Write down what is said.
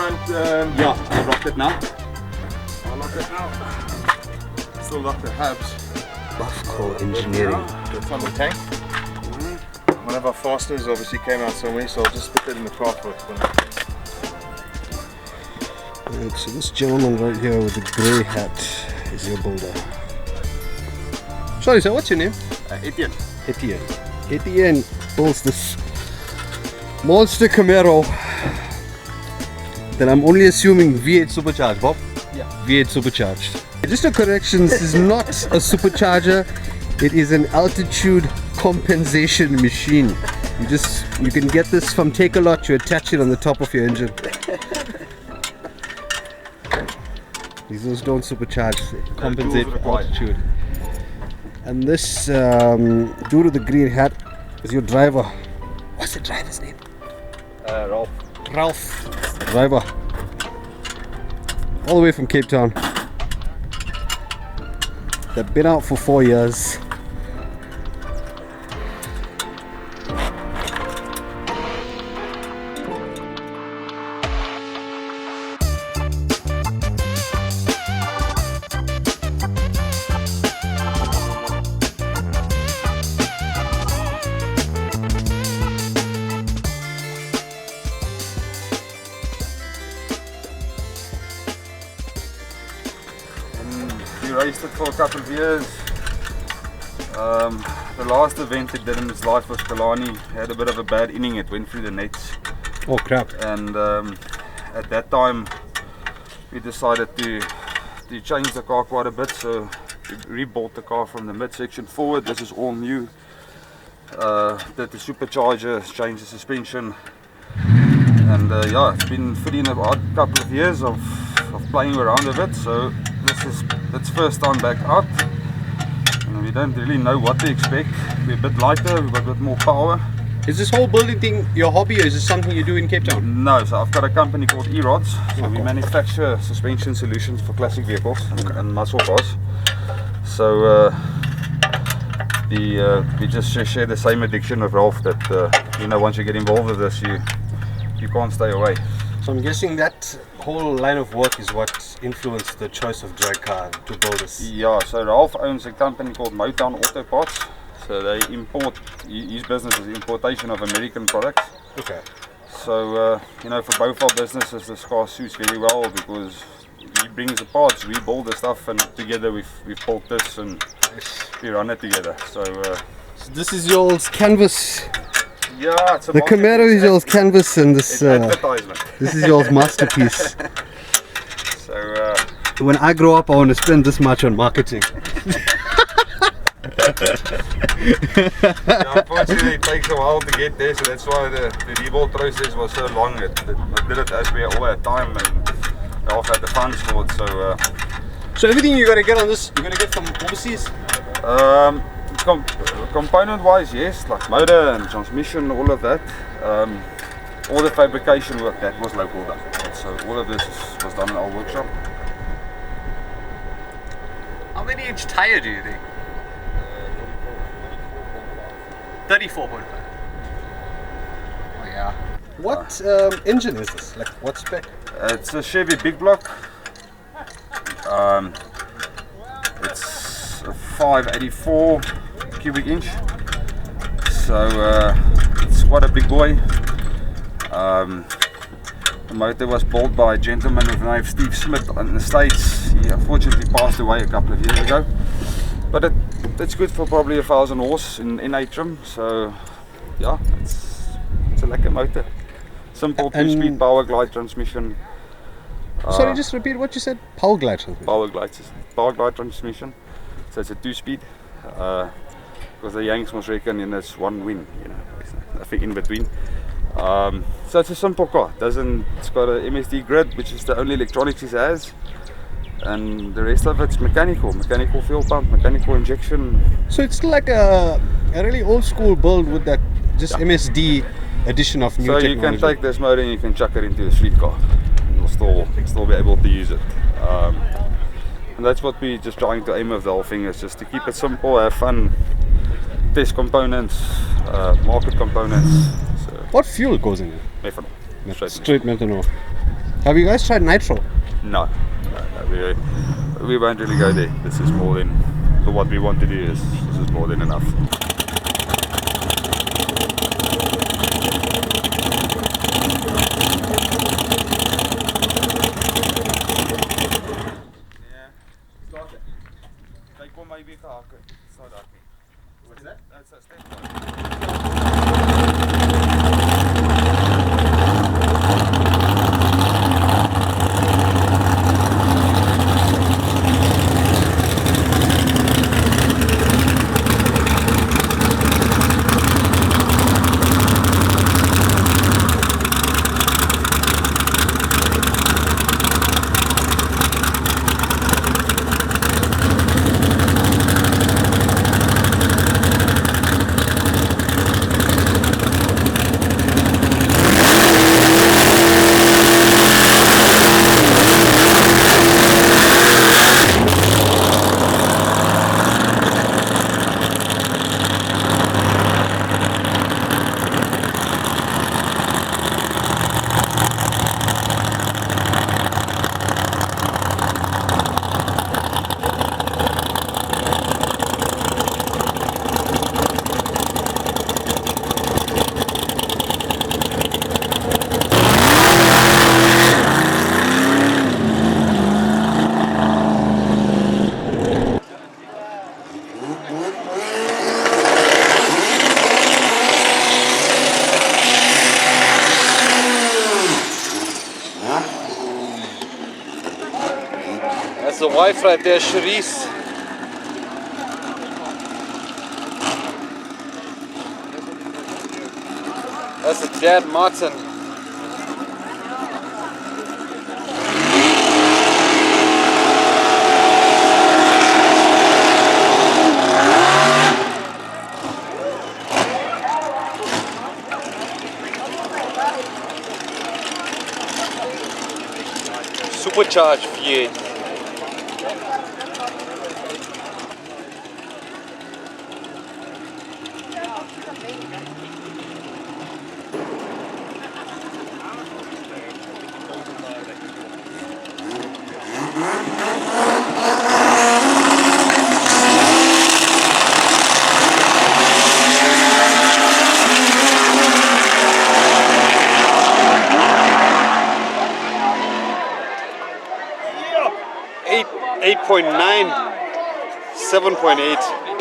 front. Yeah, I locked it now. I'll lock it now. Still lock the hubs. Buffco Engineering. It's on the tank. One of our fasteners obviously came out somewhere, so I'll just put that in the car for now. Right, so this gentleman right here with the grey hat is your builder. Sorry sir, what's your name? Etienne. Etienne. Etienne builds this monster Camaro that I'm only assuming V8 supercharged, Bob? Yeah. V8 supercharged. Just a correction, this is not a supercharger, it is an altitude compensation machine. You can get this from Take A Lot, you attach it on the top of your engine. These don't supercharge, they compensate for altitude. And this dude with the green hat is your driver. What's the driver's name? Ralph. Ralph. Driver. All the way from Cape Town. They've been out for 4 years. He raced it for a couple of years. The last event he did in his life was Killarney. He had a bit of a bad inning, it went through the nets. Oh crap. And at that time we decided to change the car quite a bit, so we rebuilt the car from the midsection forward. This is all new. Did the supercharger, changed the suspension, and yeah, it's been fitting a couple of years of playing around with it. So it's first time back out, and we don't really know what to expect. We're a bit lighter, we've got a bit more power. Is this whole building thing your hobby, or is this something you do in Cape Town? No, so I've got a company called E-Rods. So we manufacture suspension solutions for classic vehicles and muscle cars. So we just share the same addiction of Ralph that you know, once you get involved with this, you can't stay away. So I'm guessing that whole line of work is what influenced the choice of drag car to build this. Yeah, so Ralph owns a company called Motown Auto Parts. So they import, his business is importation of American products. Okay. So you know, for both our businesses this car suits very well, because he brings the parts, we build the stuff, and together we've built this and we run it together. So this is your canvas. Yeah, it's a the Camaro is your canvas, and this advertisement. This is your masterpiece. So when I grow up, I want to spend this much on marketing. Yeah, unfortunately it takes a while to get there, so that's why the rebuild process was so long. I did it as we all had time, and Ralph had the funds for it. So everything you're going to get on this, you're going to get from overseas? Component wise, yes, like motor and transmission, all of that. All the fabrication work, that was local done. So all of this was done in our workshop. How many inch tire do you think? 34.5. Oh yeah. What engine is this? Like what spec? It's a Chevy big block. It's a 584 cubic inch. So it's quite a big boy. The motor was built by a gentleman with the name Steve Smith in the States. He unfortunately passed away a couple of years ago. But it's good for probably 1,000 horse in atrium. So yeah, it's a lekker motor. Simple 2-speed power glide transmission. Sorry, just repeat what you said. Power glide transmission. Power glide transmission. So it's a 2-speed. Because the Yanks must reckon, you know, it's one win. You know, there's nothing in between. So it's a simple car. It's got a MSD grid, which is the only electronics it has. And the rest of it's mechanical fuel pump, mechanical injection. So it's like a really old school build with that just MSD addition of new technology. So you can take this motor and you can chuck it into a street car. You'll still be able to use it. And that's what we're just trying to aim with the whole thing, is just to keep it simple, have fun, test components, market components. So what fuel goes in it? Methanol. Straight methanol. Have you guys tried nitro? No, we won't really go there. This is more than for what we want to do. This is more than enough. What's that? That's a step. That's the wife right there, Cherise. That's the dad, Martin. Supercharged V8. Eight 8.9, 7.8.